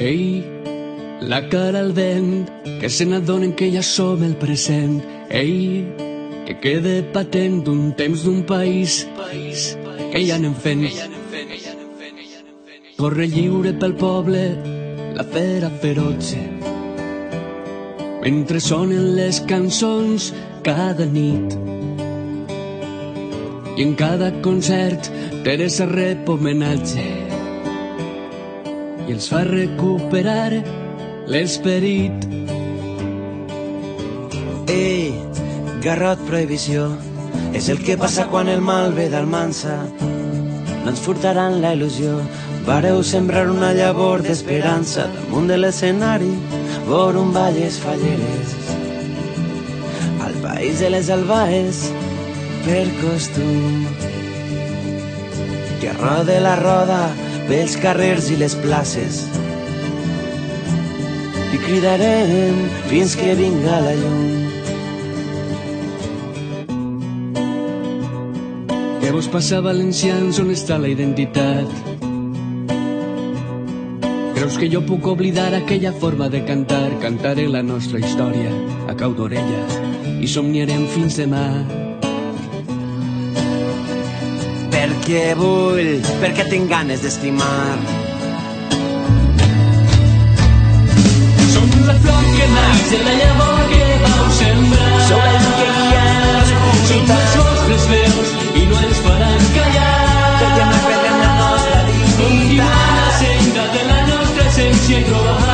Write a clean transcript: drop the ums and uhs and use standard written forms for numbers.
Ei, la cara al vent, que se n'adonen que ja som el present. Ei, que quede patent un temps d'un país que ja anem fent. Corre lliure pel poble la fera feroce, mentre sonen les cançons cada nit. I en cada concert Teresa rep homenatge i els fa recuperar l'esperit. Ei, garrot prohibició, és el que passa quan el mal ve d'Almansa. No ens furtaran la il·lusió, vareu sembrar una llavor d'esperança damunt de l'escenari, vor un valles falleres. Al país de les albaes, per costum, que rode la roda pels carrers i les places, i cridarem fins que vinga la llum. Què vos passa, valencians, on està la identitat? Creus que jo puc oblidar aquella forma de cantar? Cantaré la nostra història a cau d'orella i somniarem fins demà. Perquè vull, perquè tinc ganes d'estimar. Som la flor que naix de la llavor que vau sembrar. Sou la llum que guia l'oscuritat. Som les vostres veus i no ens faran callar. Perquè no perdem la nostra dignitat. Continuar la senda de la nostra essència i trobar